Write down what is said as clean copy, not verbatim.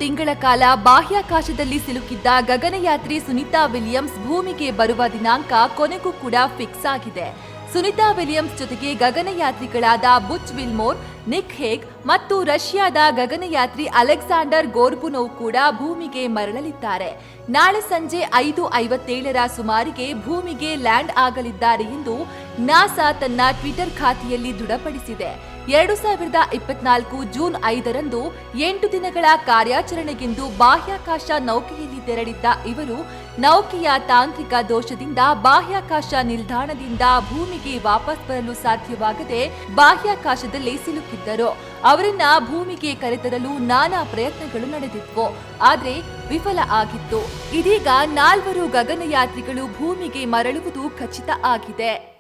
ತಿಂಗಳ ಕಾಲ ಬಾಹ್ಯಾಕಾಶದಲ್ಲಿ ಸಿಲುಕಿದ್ದ ಗಗನಯಾತ್ರಿ ಸುನಿತಾ ವಿಲಿಯಮ್ಸ್ ಭೂಮಿಗೆ ಬರುವ ದಿನಾಂಕ ಕೊನೆಗೂ ಕೂಡ ಫಿಕ್ಸ್ ಆಗಿದೆ. ಸುನಿತಾ ವಿಲಿಯಮ್ಸ್ ಜೊತೆಗೆ ಗಗನಯಾತ್ರಿಗಳಾದ ಬುಚ್ ವಿಲ್ಮೋರ್, ನಿಕ್ ಹೇಗ್ ಮತ್ತು ರಷ್ಯಾದ ಗಗನಯಾತ್ರಿ ಅಲೆಕ್ಸಾಂಡರ್ ಗೋರ್ಬುನೋವ್ ಕೂಡ ಭೂಮಿಗೆ ಮರಳಲಿದ್ದಾರೆ. ನಾಳೆ ಸಂಜೆ 5:57 ಸುಮಾರಿಗೆ ಭೂಮಿಗೆ ಲ್ಯಾಂಡ್ ಆಗಲಿದ್ದಾರೆ ಎಂದು ನಾಸಾ ತನ್ನ ಟ್ವಿಟರ್ ಖಾತೆಯಲ್ಲಿ ದೃಢಪಡಿಸಿದೆ. 2024 ಜೂನ್ 5ರಂದು 8 ದಿನಗಳ ಕಾರ್ಯಾಚರಣೆಗೆಂದು ಬಾಹ್ಯಾಕಾಶ ನೌಕೆಯಲ್ಲಿ ತೆರಳಿದ್ದ ಇವರು ನೌಕೆಯ ತಾಂತ್ರಿಕ ದೋಷದಿಂದ ಬಾಹ್ಯಾಕಾಶ ನಿಲ್ದಾಣದಿಂದ ಭೂಮಿಗೆ ವಾಪಸ್ ಬರಲು ಸಾಧ್ಯವಾಗದೆ ಬಾಹ್ಯಾಕಾಶದಲ್ಲಿ ಸಿಲುಕಿದ್ದರು. ಅವರನ್ನ ಭೂಮಿಗೆ ಕರೆತರಲು ನಾನಾ ಪ್ರಯತ್ನಗಳು ನಡೆದಿದ್ವು, ಆದ್ರೆ ವಿಫಲ ಆಗಿತ್ತು. ಇದೀಗ 4 ಗಗನಯಾತ್ರಿಗಳು ಭೂಮಿಗೆ ಮರಳುವುದು ಖಚಿತ ಆಗಿದೆ.